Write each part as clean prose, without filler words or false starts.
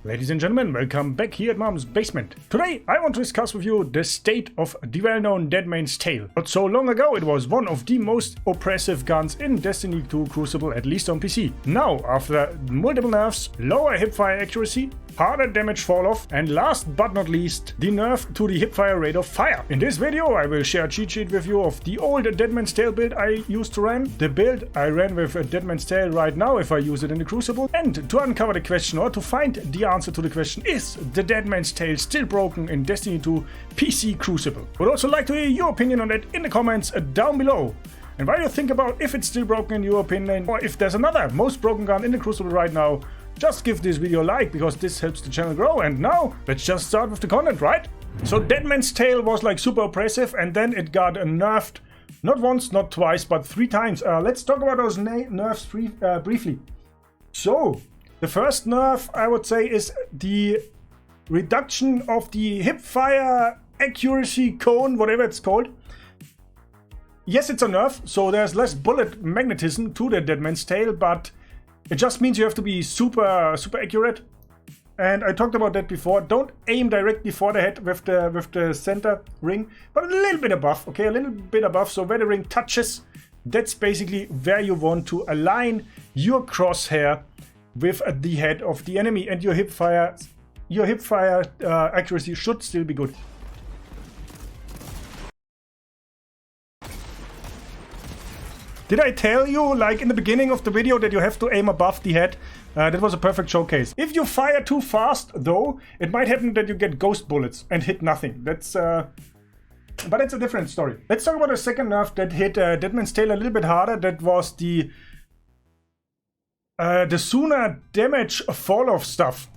Ladies and gentlemen, welcome back here at Mom's Basement. Today I want to discuss with you the state of the well-known Deadman's Tale. Not so long ago it was one of the most oppressive guns in Destiny 2 Crucible, at least on PC. Now, after multiple nerfs, lower hipfire accuracy, harder damage fall off, and last but not least, the nerf to the hipfire rate of fire. In this video I will share a cheat sheet with you of the old Deadman's Tale build I used to run, the build I ran with Deadman's Tale right now if I use it in the Crucible, and to uncover the question or to find the answer to the question, is the Deadman's Tale still broken in Destiny 2 PC Crucible? Would also like to hear your opinion on that in the comments down below. And while you think about if it's still broken in your opinion, or if there's another most broken gun in the Crucible right now, just give this video a like, because this helps the channel grow. And now, let's just start with the content, right? So Deadman's Tale was like super oppressive, and then it got nerfed, not once, not twice, but 3 times. Let's talk about those nerfs briefly. So, the first nerf, I would say, is the reduction of the hipfire accuracy cone, whatever it's called. Yes, it's a nerf, so there's less bullet magnetism to the Deadman's Tale, but it just means you have to be super accurate. And I talked about that before. Don't aim directly for the head with the center ring, but a little bit above, okay? A little bit above, so where the ring touches, that's basically where you want to align your crosshair with the head of the enemy, and your hipfire accuracy should still be good. Did I tell you, like in the beginning of the video, that you have to aim above the head? That was a perfect showcase. If you fire too fast, though, it might happen that you get ghost bullets and hit nothing. That's but it's a different story. Let's talk about a second nerf that hit Deadman's Tale a little bit harder. That was the sooner damage fall off stuff.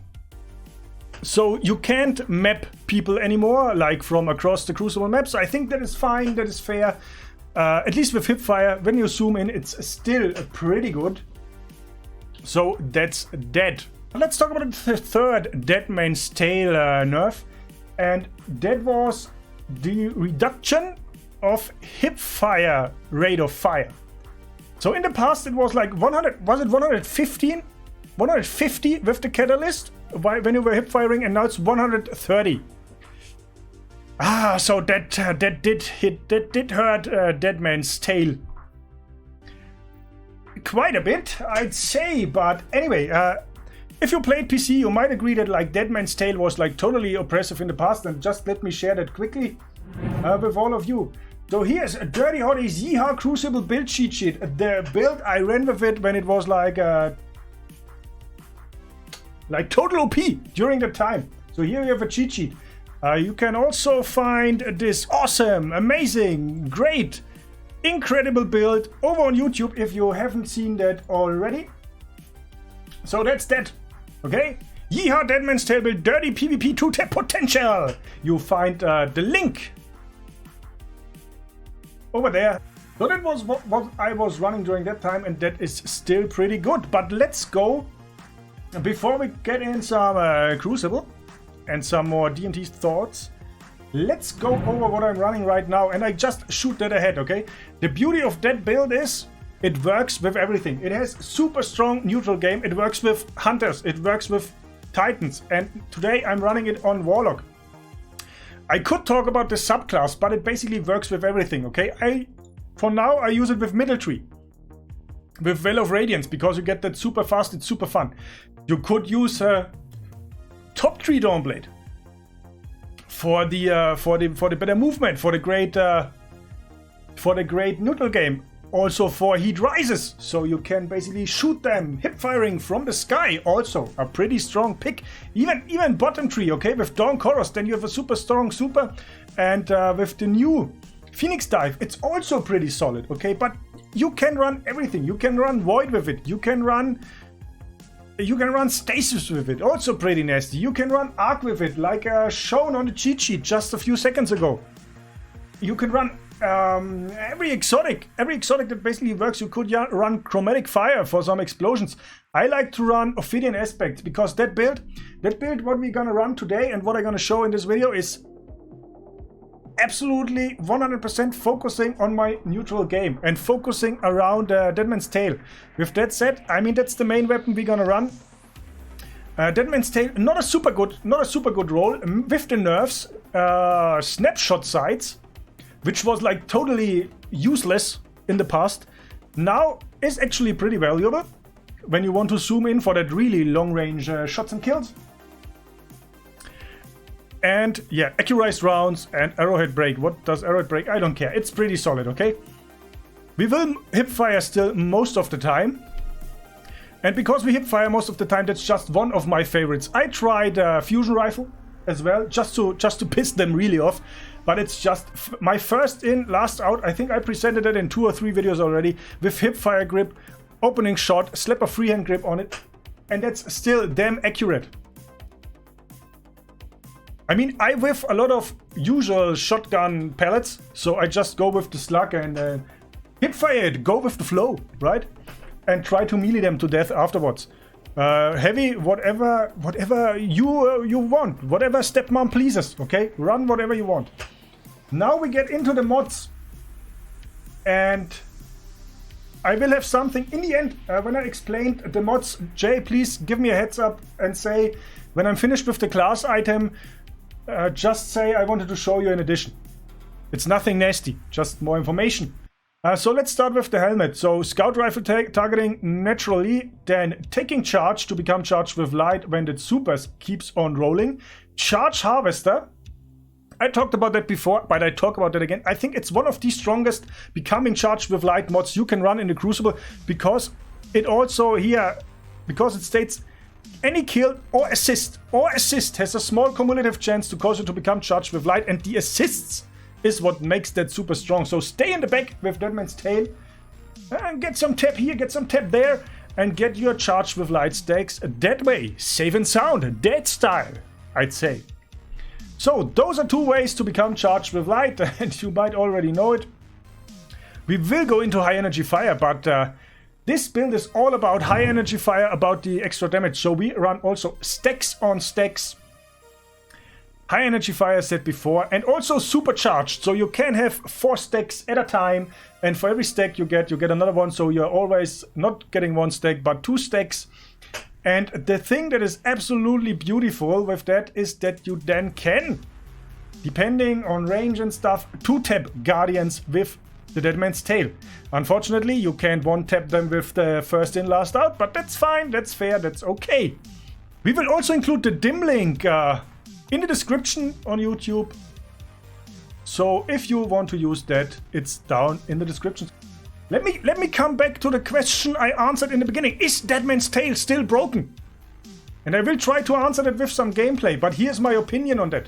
So you can't map people anymore, like from across the Crucible maps. I think that is fine, that is fair. At least with hipfire, when you zoom in, it's still pretty good. So that's dead. Let's talk about the third Deadman's Tale nerf. And that was the reduction of hipfire rate of fire. So in the past it was like 100, was it 115? 150 with the catalyst when you were hip firing, and now it's 130. So that did hurt Deadman's Tale quite a bit, I'd say. But anyway, if you played PC, you might agree that like Deadman's Tale was like totally oppressive in the past, and just let me share that quickly with all of you. So here's a DirtyHotte's Yeehaw Crucible build cheat sheet. The build I ran with it when it was like total OP during the time. So here we have a cheat sheet. You can also find this awesome, amazing, great, incredible build over on YouTube if you haven't seen that already. So that's that, okay? Yeehaw Deadman's Tale build dirty PvP 2-tap potential. You find the link over there. So that was what I was running during that time, and that is still pretty good. But let's go, before we get in some Crucible and some more DMT thoughts, let's go over what I'm running right now, and I just shoot that ahead, okay? The beauty of that build is it works with everything. It has super strong neutral game, it works with Hunters, it works with Titans, and today I'm running it on Warlock. I could talk about the subclass, but it basically works with everything, okay? For now, I use it with Middle Tree, with Well of Radiance, because you get that super fast, it's super fun. You could use Top Tree Dawnblade for the better movement, for the great neutral game. Also for Heat Rises, so you can basically shoot them hip firing from the sky. Also a pretty strong pick. Even Bottom Tree, okay, with Dawn Chorus, then you have a super strong super, and with the new Phoenix Dive, it's also pretty solid, okay? But you can run everything. You can run Void with it. You can run Stasis with it, also pretty nasty. You can run Arc with it, like shown on the cheat sheet just a few seconds ago. You can run every exotic that basically works. You could run Chromatic Fire for some explosions. I like to run Ophidian Aspect, because that build what we're gonna run today and what I'm gonna show in this video is absolutely 100% focusing on my neutral game and focusing around Deadman's Tale. With that said, I mean, that's the main weapon we're gonna run. Deadman's Tale, not a super good roll with the nerfs. Snapshot sights, which was like totally useless in the past, now is actually pretty valuable when you want to zoom in for that really long range shots and kills. And yeah, accurized rounds and arrowhead break. What does arrowhead break? I don't care. It's pretty solid, okay? We will hipfire still most of the time. And because we hipfire most of the time, that's just one of my favorites. I tried fusion rifle as well, just to piss them really off. But it's just my first in, last out. I think I presented it in 2 or 3 videos already with hipfire grip, opening shot, slap a freehand grip on it. And that's still damn accurate. I mean, I whiff a lot of usual shotgun pellets, so I just go with the slug and hipfire it, go with the flow, right? And try to melee them to death afterwards. Heavy, whatever you want, whatever stepmom pleases, okay? Run whatever you want. Now we get into the mods. And I will have something in the end when I explained the mods. Jay, please give me a heads up and say when I'm finished with the class item, just say I wanted to show you an addition. It's nothing nasty, just more information. So let's start with the helmet. So scout rifle targeting naturally, then taking charge to become charged with light when the supers keeps on rolling. Charge harvester. I talked about that before, but I talk about that again. I think it's one of the strongest becoming charged with light mods you can run in the Crucible, because it also here, because it states any kill or assist has a small cumulative chance to cause you to become charged with light, and the assists is what makes that super strong. So stay in the back with Deadman's Tale and get some tap here, get some tap there, and get your charged with light stacks that way. Safe and sound, dead style, I'd say. So those are 2 ways to become charged with light, and you might already know it. We will go into high energy fire, but this build is all about high energy fire, about the extra damage. So we run also stacks on stacks. High energy fire said before, and also supercharged. So you can have 4 stacks at a time, and for every stack you get another one. So you're always not getting 1 stack, but 2 stacks. And the thing that is absolutely beautiful with that is that you then can, depending on range and stuff, 2-tap Guardians with the Deadman's Tale. Unfortunately, you can't 1-tap them with the first in, last out, but that's fine, that's fair, that's okay. We will also include the dim link in the description on YouTube. So if you want to use that, it's down in the description. Let me come back to the question I answered in the beginning. Is Deadman's Tale still broken? And I will try to answer that with some gameplay, but here's my opinion on that.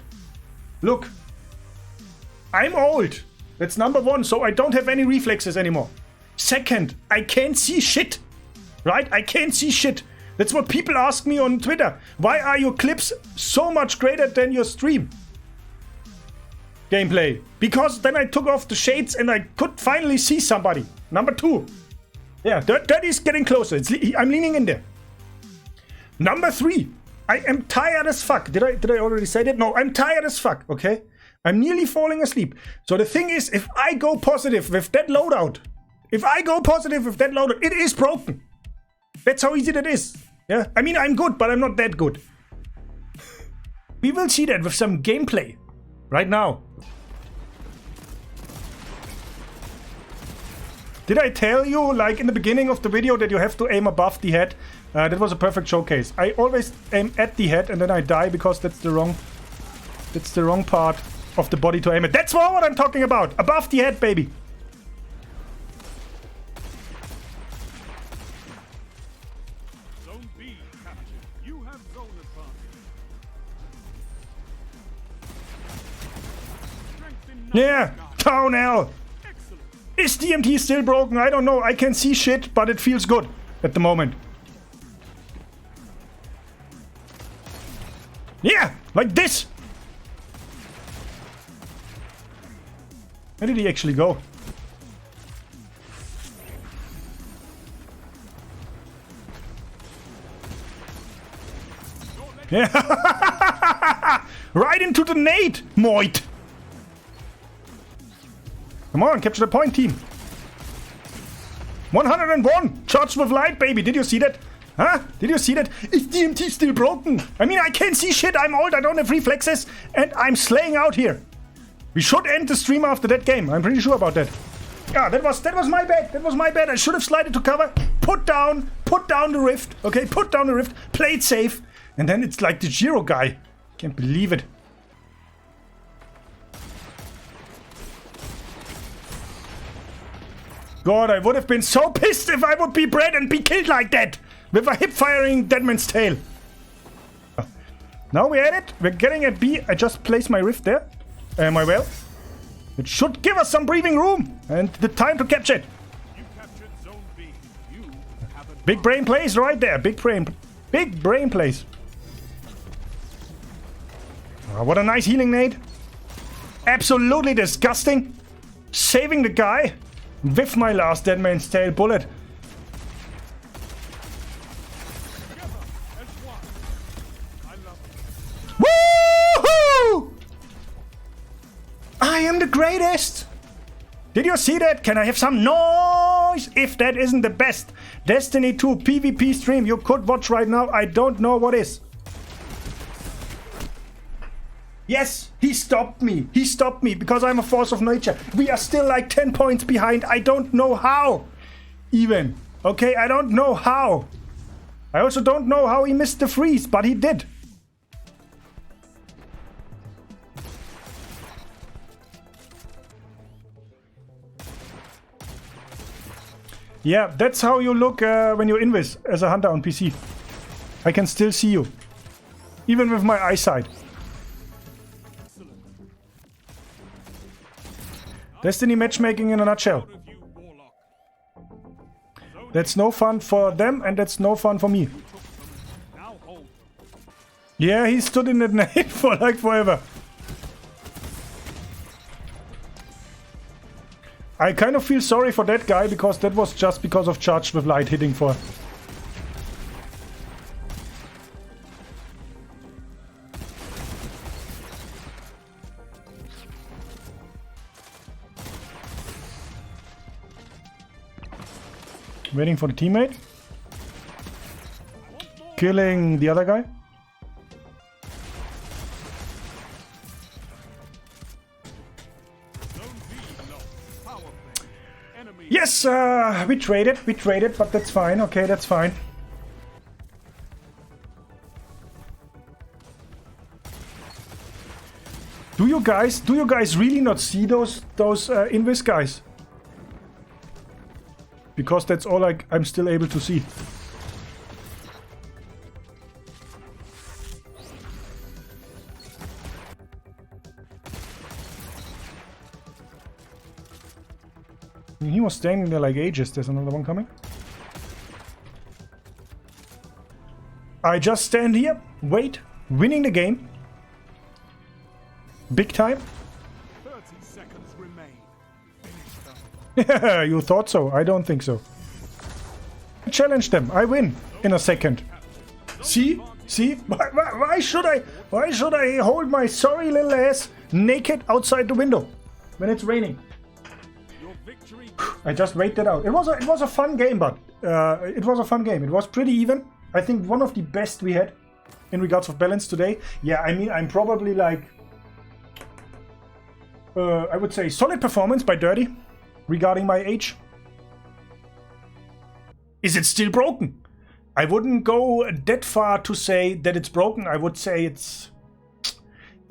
Look, I'm old. That's number 1, so I don't have any reflexes anymore. Second, I can't see shit. Right? I can't see shit. That's what people ask me on Twitter. Why are your clips so much greater than your stream gameplay? Because then I took off the shades and I could finally see somebody. Number 2. Yeah, that is getting closer. I'm leaning in there. Number 3. I am tired as fuck. Did I already say that? No, I'm tired as fuck, okay? I'm nearly falling asleep. So the thing is, if I go positive with that loadout, it is broken. That's how easy that is. Yeah, I mean, I'm good, but I'm not that good. We will see that with some gameplay right now. Did I tell you, like in the beginning of the video, that you have to aim above the head? That was a perfect showcase. I always aim at the head and then I die because that's the wrong part of the body to aim at. That's what I'm talking about. Above the head, baby. Zone B captured. You have zone advantage. Yeah, Town L. Excellent. Is DMT still broken? I don't know. I can see shit, but it feels good at the moment. Yeah, like this. Where did he actually go? Yeah. Right into the nade, Moit. Come on, capture the point, team. 101. Charged with light, baby. Did you see that? Huh? Did you see that? Is DMT still broken? I mean, I can't see shit. I'm old. I don't have reflexes. And I'm slaying out here. We should end the stream after that game. I'm pretty sure about that. Yeah, that was my bad. That was my bad. I should have slided to cover. Put down the rift. Okay, put down the rift. Play it safe. And then it's like the Giro guy. Can't believe it. God, I would have been so pissed if I would be bred and be killed like that. With a hip-firing Deadman's Tail. Now we're at it. We're getting at B. I just placed my rift there. My well. It should give us some breathing room. And the time to capture it. Big brain plays right there. Big brain plays. Oh, what a nice healing nade. Absolutely disgusting. Saving the guy with my last Deadman's Tail bullet. Woohoo! I am the greatest. Did you see that? Can I have some noise? If that isn't the best Destiny 2 PvP stream you could watch right now, I don't know what is. Yes, he stopped me. He stopped me because I'm a force of nature. We are still like 10 points behind. I don't know how. Even. Okay, I don't know how. I also don't know how he missed the freeze, but he did. Yeah, that's how you look when you're invis as a hunter on PC. I can still see you. Even with my eyesight. Destiny matchmaking in a nutshell. That's no fun for them and that's no fun for me. Yeah, he stood in that nade for like forever. I kind of feel sorry for that guy because that was just because of Charged with Light hitting for. Waiting for the teammate. Killing the other guy. Yes, we traded, but that's fine. Okay, that's fine. Do you guys really not see those invis guys? Because that's all I'm still able to see. He was standing there like ages. There's another one coming. I just stand here, wait, winning the game. Big time. 30 seconds remain. Finish them. You thought so? I don't think so. Challenge them. I win in a second. See? See? Why should I hold my sorry little ass naked outside the window when it's raining? I just waited out. It was a fun game, but it was a fun game. It was pretty even. I think one of the best we had in regards of balance today. Yeah, I mean, I'm probably like I would say solid performance by Dirty regarding my age. Is it still broken? I wouldn't go that far to say that it's broken. I would say it's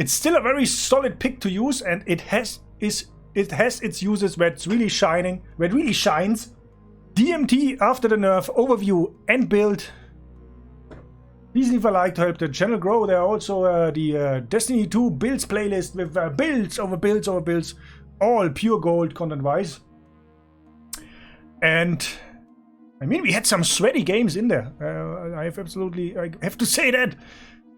still a very solid pick to use, and it has its uses where it's really shining, where it really shines. DMT after the nerf overview and build. Please leave a like to help the channel grow. There are also the Destiny 2 builds playlist with builds over builds over builds, all pure gold content wise. And I mean, we had some sweaty games in there. I have to say that.